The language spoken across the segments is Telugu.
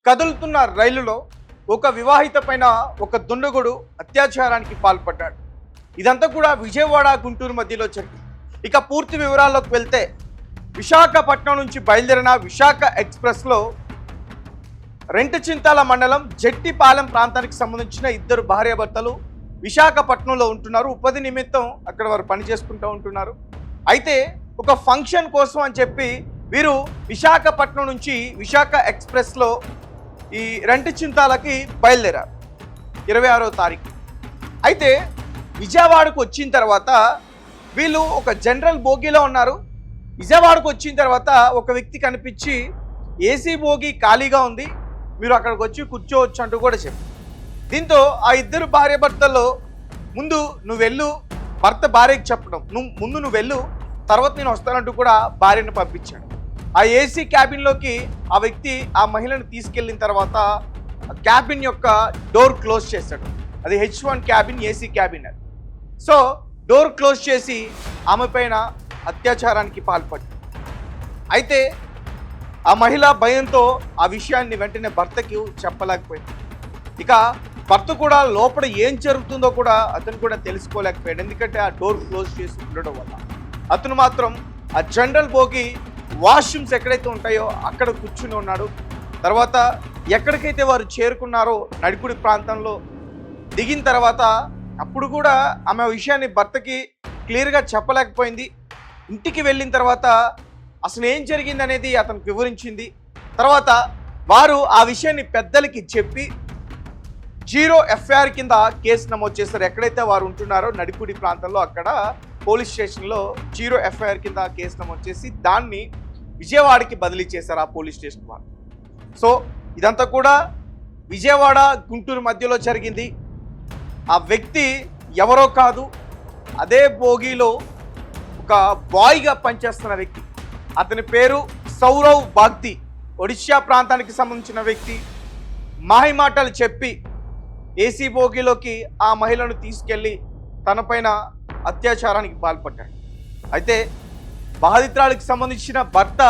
కదులుతున్న రైలులో ఒక వివాహిత పైన ఒక దుండగుడు అత్యాచారానికి పాల్పడ్డాడు. ఇదంతా కూడా విజయవాడ గుంటూరు మధ్యలో జరిగింది. ఇక పూర్తి వివరాల్లోకి వెళ్తే విశాఖపట్నం నుంచి బయలుదేరిన విశాఖ ఎక్స్ప్రెస్లో రెంటచింతాల మండలం జట్టిపాలెం ప్రాంతానికి సంబంధించిన ఇద్దరు భార్యాభర్తలు విశాఖపట్నంలో ఉంటున్నారు. ఉపాధి నిమిత్తం అక్కడ వారు పని చేసుకుంటూ ఉంటున్నారు. అయితే ఒక ఫంక్షన్ కోసం అని చెప్పి వీరు విశాఖపట్నం నుంచి విశాఖ ఎక్స్ప్రెస్లో ఈ రెంటచింతాలకి బయలుదేరారు 26వ తారీఖు. అయితే విజయవాడకు వచ్చిన తర్వాత వీళ్ళు ఒక జనరల్ బోగీలో ఉన్నారు. విజయవాడకు వచ్చిన తర్వాత ఒక వ్యక్తి కనిపించి ఏసీ బోగి ఖాళీగా ఉంది, మీరు అక్కడికి వచ్చి కూర్చోవచ్చు అంటూ కూడా చెప్పారు. దీంతో ఆ ఇద్దరు భార్యాభర్తల్లో ముందు నువ్వు వెళ్ళు, భర్త భార్యకి చెప్పడం, నువ్వు వెళ్ళు, తర్వాత నేను వస్తానంటూ కూడా భార్యను పంపించాడు. ఆ ఏసీ క్యాబిన్లోకి ఆ వ్యక్తి ఆ మహిళను తీసుకెళ్ళిన తర్వాత క్యాబిన్ యొక్క డోర్ క్లోజ్ చేశాడు. అది H1 క్యాబిన్, ఏసీ క్యాబిన్ అది. సో డోర్ క్లోజ్ చేసి ఆమె పైన అత్యాచారానికి పాల్పడ్డాడు. అయితే ఆ మహిళ భయంతో ఆ విషయాన్ని వెంటనే భర్తకి చెప్పలేకపోయింది. ఇక భర్త కూడా లోపల ఏం జరుగుతుందో కూడా అతను కూడా తెలుసుకోలేకపోయాడు. ఎందుకంటే ఆ డోర్ క్లోజ్ చేసి ఉండడం వల్ల అతను మాత్రం ఆ జనరల్ బోగి వాష్రూమ్స్ ఎక్కడైతే ఉంటాయో అక్కడ కూర్చుని ఉన్నాడు. తర్వాత ఎక్కడికైతే వారు చేరుకున్నారో నడికుడి ప్రాంతంలో దిగిన తర్వాత అప్పుడు కూడా ఆమె విషయాన్ని భర్తకి క్లియర్గా చెప్పలేకపోయింది. ఇంటికి వెళ్ళిన తర్వాత అసలు ఏం జరిగింది అనేది అతనికి వివరించింది. తర్వాత వారు ఆ విషయాన్ని పెద్దలకి చెప్పి 0 FIR కింద కేసు నమోదు చేస్తారు. ఎక్కడైతే వారు ఉంటున్నారో నడికుడి ప్రాంతంలో అక్కడ పోలీస్ స్టేషన్లో 0 FIR కింద కేసు నమోదు చేసి దాన్ని విజయవాడకి బదిలీ చేశారు ఆ పోలీస్ స్టేషన్ వారు. సో ఇదంతా కూడా విజయవాడ గుంటూరు మధ్యలో జరిగింది. ఆ వ్యక్తి ఎవరో కాదు, అదే బోగీలో ఒక బాయ్గా పనిచేస్తున్న వ్యక్తి. అతని పేరు సౌరవ్ బాగ్తి, ఒడిశా ప్రాంతానికి సంబంధించిన వ్యక్తి. మాయ మాటలు చెప్పి ఏసీ బోగీలోకి ఆ మహిళను తీసుకెళ్ళి తనపైన అత్యాచారానికి పాల్పడ్డాడు. అయితే బాధితురాలికి సంబంధించిన భర్త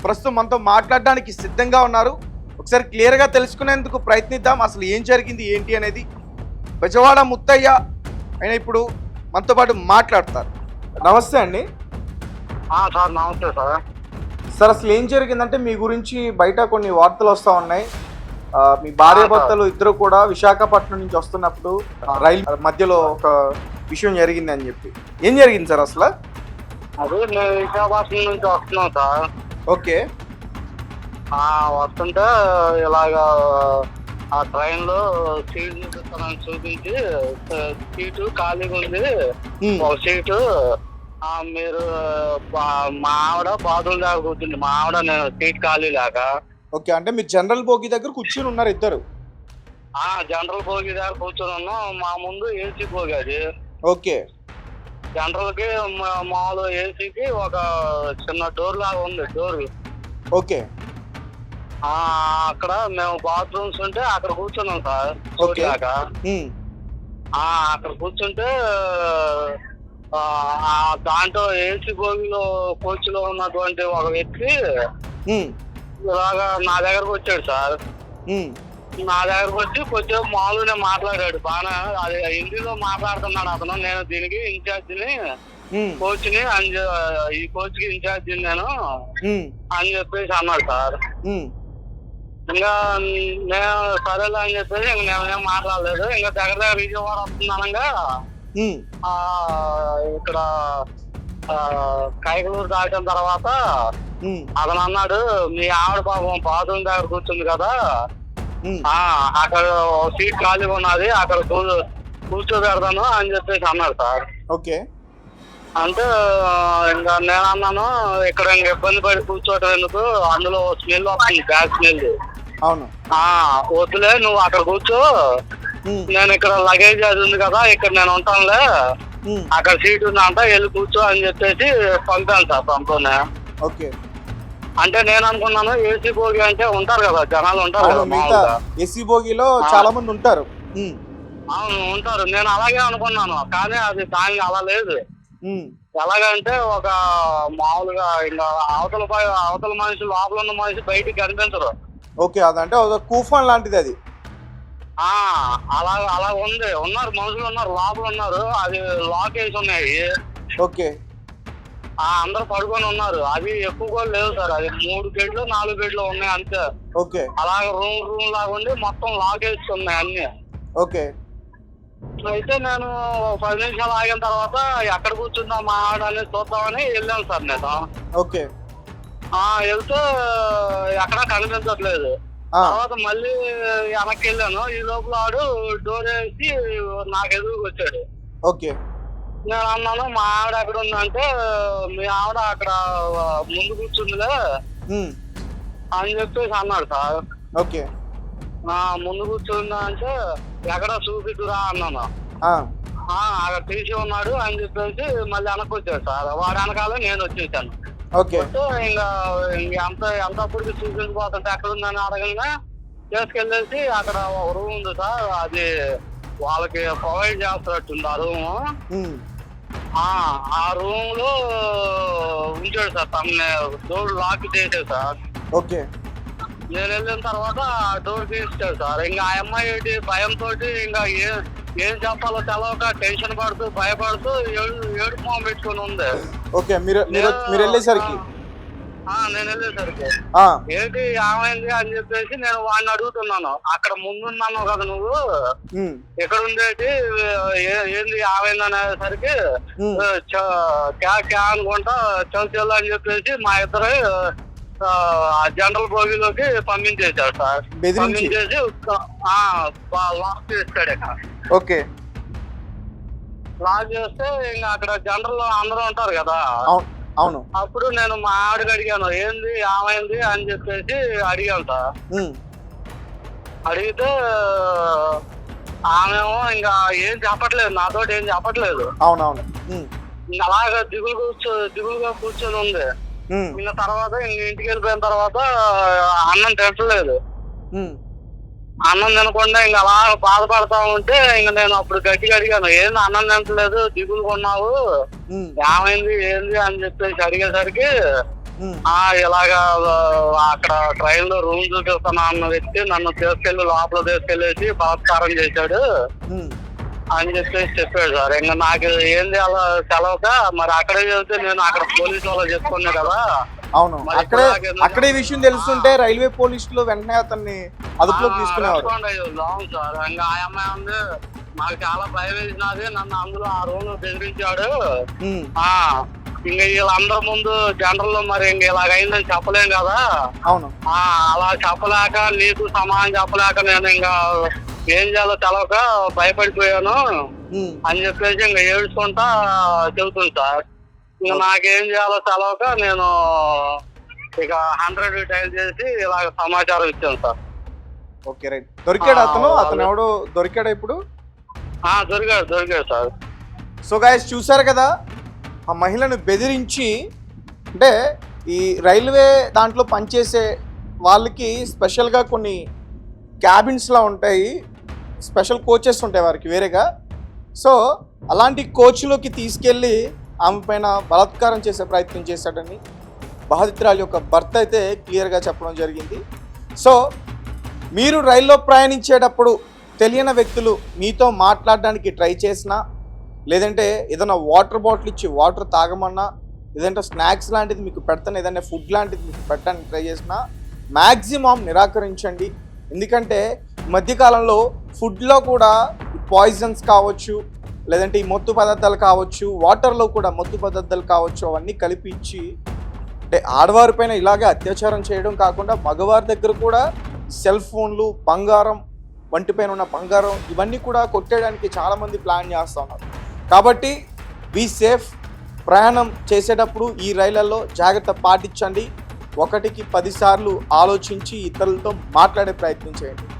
ప్రస్తుతం మనతో మాట్లాడడానికి సిద్ధంగా ఉన్నారు. ఒకసారి క్లియర్గా తెలుసుకునేందుకు ప్రయత్నిద్దాం అసలు ఏం జరిగింది ఏంటి అనేది. బెజవాడ ముత్తయ్య ఆయన ఇప్పుడు మనతో పాటు మాట్లాడతారు. నమస్తే అండి. సార్ నమస్తే సార్. సార్ అసలు ఏం జరిగిందంటే మీ గురించి బయట కొన్ని వార్తలు వస్తూ ఉన్నాయి. మీ భార్యాభర్తలు ఇద్దరు కూడా విశాఖపట్నం నుంచి వస్తున్నప్పుడు రైలు మధ్యలో ఒక విషయం జరిగింది అని చెప్పి. ఏం జరిగింది సార్ అసలు? అదే మేము విశాఖపట్నం నుంచి వస్తున్నాం సార్. ఓకే. వస్తుంటే ఇలాగా ఆ ట్రైన్లో సీట్ చూపిస్తానని చూపించి సీటు ఖాళీగా ఉంది, ఒక సీటు మీరు మా ఆవిడ బాత్రూమ్ దాకా కూర్చుంది. మా ఆవిడ నేను సీట్ ఖాళీ లేక. ఓకే, అంటే మీరు జనరల్ బోగి దగ్గర కూర్చుని ఉన్నారు ఇద్దరు? జనరల్ బోగి దగ్గర కూర్చొని ఉన్నాం. మా ముందు ఏసీ బోగి అది. ఓకే. జనరల్ కి మామూలు ఏసీకి ఒక చిన్న డోర్ లాగా ఉంది, డోర్. ఓకే. అక్కడ మేము బాత్రూమ్స్ ఉంటే అక్కడ కూర్చున్నాం సార్. దాకా అక్కడ కూర్చుంటే దాంట్లో ఏసీ బోగిలో కోచ్లో ఉన్నటువంటి ఒక వ్యక్తి ఇలాగా నా దగ్గరకు వచ్చాడు సార్. నా దగ్గరకు వచ్చి కొంచెం మామూలుగా మాట్లాడాడు బాగా. అది హిందీలో మాట్లాడుతున్నాడు అతను. నేను దీనికి ఇన్ఛార్జిని, కోచ్ని ఈ కోచ్ కి ఇన్ఛార్జిని నేను అని చెప్పేసి అన్నాడు సార్. ఇంకా నేను సరేలే అని చెప్పేసి ఇంక నేనేం మాట్లాడలేదు. ఇంకా దగ్గర విజయవాడ వస్తున్నానంగా ఇక్కడ కైకలూరు దాటిన తర్వాత అతను అన్నాడు, మీ ఆవిడ పాపం బాత్రూమ్ దగ్గర కూర్చుంది కదా, అక్కడ సీట్ ఖాళీగా ఉన్నది, అక్కడ కూర్చోబెడతాను అని చెప్పేసి అన్నాడు సార్. ఓకే. అంటే ఇంకా నేను అన్నాను, ఇక్కడ ఇంక ఇబ్బంది పడి కూర్చోవటం ఎందుకు, అందులో స్మెల్ వస్తుంది, గ్యాస్ స్మెల్. అవును. వద్దులే, నువ్వు అక్కడ కూర్చో, నేను ఇక్కడ లగేజ్ అది ఉంది కదా, ఇక్కడ నేను ఉంటానులే, అక్కడ సీట్ ఉందంట, వెళ్ళి కూర్చో అని చెప్పేసి పంపాను సార్. పంపనే. ఓకే. అంటే నేను అనుకున్నాను ఏసీ బోగి అంటే ఉంటారు కదా జనాలు, ఉంటారు కదా ఏసీ బోగిలో చాలా మంది ఉంటారు. అవును ఉంటారు, నేను అలాగే అనుకున్నాను. కానీ అది దాని అలా లేదు. ఎలాగంటే ఒక మామూలుగా ఇంకా అవతల మనిషి లోపల ఉన్న మనిషి బయటికి కనిపించరు. ఓకే, అదంటే ఒక కూఫన్ లాంటిది అది. అలా అలా ఉన్నారు మనుషులు ఉన్నారు, లోపల ఉన్నారు. అది లాక్ వేసి ఉన్నాయి. ఓకే. అందరు పడుకొని ఉన్నారు. అది ఎక్కువ కూడా లేవు సార్. అది 3 బెడ్లు 4 బెడ్లు ఉన్నాయి అంతే. ఓకే. అలాగే రూమ్ లాగా ఉండి మొత్తం లాక్ వేసి ఉన్నాయి అన్ని. ఓకే. అయితే నేను 10 నిమిషాలు ఆగిన తర్వాత ఎక్కడ కూర్చుందా మా ఆవిడ అనేది చూద్దామని వెళ్ళాను సార్ నేను. ఓకే. వెళ్తే ఎక్కడా కనిపించట్లేదు. తర్వాత మళ్ళీ వెనక్కి వెళ్ళాను. ఈ లోపల ఆడు డోర్ వేసి నాకు ఎదురుకు వచ్చాడు. ఓకే. నేను అన్నాను మా ఆవిడ ఎక్కడ ఉందంటే, మీ ఆవిడ అక్కడ ముందు కూర్చుందిలే అని చెప్పేసి అన్నాడు సార్. ఓకే. ముందు కూర్చుందా అంటే ఎక్కడ చూపిద్దురా అన్నాను. అక్కడ తీసి ఉన్నాడు అని చెప్పేసి మళ్ళీ వెనక్కి వచ్చాడు సార్. వాడు వెనకాల నేను వచ్చేసాను. ఓకే. ఇంకా ఎంతప్పటికి చూపించుకోతుంటే ఎక్కడ ఉందని అడగంగా తీసుకెళ్ళేసి అక్కడ ఒక రూమ్ ఉంది సార్. అది వాళ్ళకి ప్రొవైడ్ చేస్తున్నట్టుంది ఆ రూమ్. ఆ రూమ్ లో ఉంచాడు సార్. తమని డోర్ లాక్ చేసాడు సార్. ఓకే. నేను వెళ్ళిన తర్వాత డోర్ తీస్తాడు సార్. ఇంకా ఆ అమ్మాయి భయంతో ఇంకా ఏం చెప్పాలో తెలవక టెన్షన్ పడుతూ భయపడుతూ ఏడుపు మొహం పెట్టుకుని ఉంది. ఓకే. మీరు వెళ్ళేసరికి నేను వెళ్ళేసరికి ఏంటి ఏమైంది అని చెప్పేసి నేను వాడిని అడుగుతున్నాను. అక్కడ ముందున్నాను కదా నువ్వు, ఎక్కడ ఉండేది ఏంది ఏమైంది అనేసరికి క్యా అనుకుంటా చౌచల్ అని చెప్పేసి మా ఇద్దరు జనరల్ బోగిలోకి పంపించేశాడు సార్. పంపించేసి లాక్ చేస్తాడు ఇక్కడ. ఓకే. లాక్ చేస్తే ఇంకా అక్కడ జనరల్ అందరూ ఉంటారు కదా. అవును. అప్పుడు నేను మా ఆవిడకి అడిగాను ఏంది ఏమైంది అని చెప్పేసి అడిగాను సార్. అడిగితే ఆమెమో ఇంకా ఏం చెప్పట్లేదు, నాతోటి ఏం చెప్పట్లేదు. అవునవును. అలాగా దిగులుగా కూర్చొని ఉంది. ఇంకా తర్వాత ఇంటికి వెళ్ళిపోయిన తర్వాత అన్నం తినట్లేదు. అన్నం తినకుండా ఇంకా అలా బాధపడతా ఉంటే ఇంకా నేను అప్పుడు గట్టిగా అడిగాను ఏంది అన్నం తినట్లేదు దిగులు కొన్నావు ఏమైంది ఏంది అని చెప్పేసి అడిగేసరికి ఇలాగా అక్కడ ట్రైన్ లో రూమ్ చూపిస్తున్నా అన్న వ్యక్తి నన్ను తీసుకెళ్లి లోపల తీసుకెళ్లేసి బలాత్కారం చేశాడు అని చెప్పాడు సార్. ఇంకా నాకు ఏంది అలా తెలవక మరి అక్కడే చెబితే నేను అక్కడ పోలీసు వాళ్ళు చెప్పుకున్నా కదా. అవును. అక్కడే విషయం తెలుస్తుంటే రైల్వే పోలీసులు వెంటనే అతన్ని అదుపులోకి తీసుకునేవారు. అవును సార్. ఇంకా ఆ అమ్మాయి ఉంది నాకు చాలా భయం వేసినది, నన్ను అందులో ఆ రూమ్ లో బెదిరించాడు. ఇంకా వీళ్ళందరి ముందు జనరల్ లో మరి ఇంక ఇలాగైందని చెప్పలేం కదా. అవును. అలా చెప్పలేక నీకు సమానం చెప్పలేక నేను ఇంకా ఏం చేయాలో తెలవక భయపడిపోయాను అని చెప్పేసి ఇంకా ఏడుచుకుంటా చెబుతుంది సార్. ఇంకా నాకేం చేయాలో తెలవక నేను ఇక 100 డైల్ చేసి ఇలాగ సమాచారం ఇచ్చాను సార్. Okay, right. దొరికాడు అతను ఎవడో దొరికాడా ఇప్పుడు? దొరికాడు సార్. సో గైస్ చూసారు కదా, ఆ మహిళను బెదిరించి, అంటే ఈ రైల్వే దాంట్లో పనిచేసే వాళ్ళకి స్పెషల్గా కొన్ని క్యాబిన్స్లా ఉంటాయి, స్పెషల్ కోచెస్ ఉంటాయి వారికి వేరేగా. సో అలాంటి కోచ్లోకి తీసుకెళ్ళి ఆమె పైన బలాత్కారం చేసే ప్రయత్నం చేశాడని బాధితురాలి యొక్క భర్త అయితే క్లియర్గా చెప్పడం జరిగింది. సో మీరు రైల్లో ప్రయాణించేటప్పుడు తెలియని వ్యక్తులు మీతో మాట్లాడడానికి ట్రై చేసినా, లేదంటే ఏదైనా వాటర్ బాటిల్ ఇచ్చి వాటర్ తాగమన్నా, లేదంటే స్నాక్స్ లాంటిది మీకు పెడతాను, ఏదైనా ఫుడ్ లాంటిది మీకు పెట్టడానికి ట్రై చేసినా మ్యాక్సిమం నిరాకరించండి. ఎందుకంటే మధ్యకాలంలో ఫుడ్లో కూడా పాయిజన్స్ కావచ్చు, లేదంటే ఈ మత్తు పదార్థాలు కావచ్చు, వాటర్లో కూడా మత్తు పదార్థాలు కావచ్చు, అవన్నీ కలిపి ఇచ్చి అంటే ఆడవారి పైన ఇలాగే అత్యాచారం చేయడం కాకుండా మగవారి దగ్గర కూడా సెల్ ఫోన్లు, బంగారం, వంటిపైన ఉన్న బంగారం ఇవన్నీ కూడా కొట్టేయడానికి చాలామంది ప్లాన్ చేస్తూ ఉన్నారు. కాబట్టి బీ సేఫ్. ప్రయాణం చేసేటప్పుడు ఈ రైళ్లలో జాగ్రత్త పాటించండి. 1కి 10 సార్లు ఆలోచించి ఇతరులతో మాట్లాడే ప్రయత్నం చేయండి.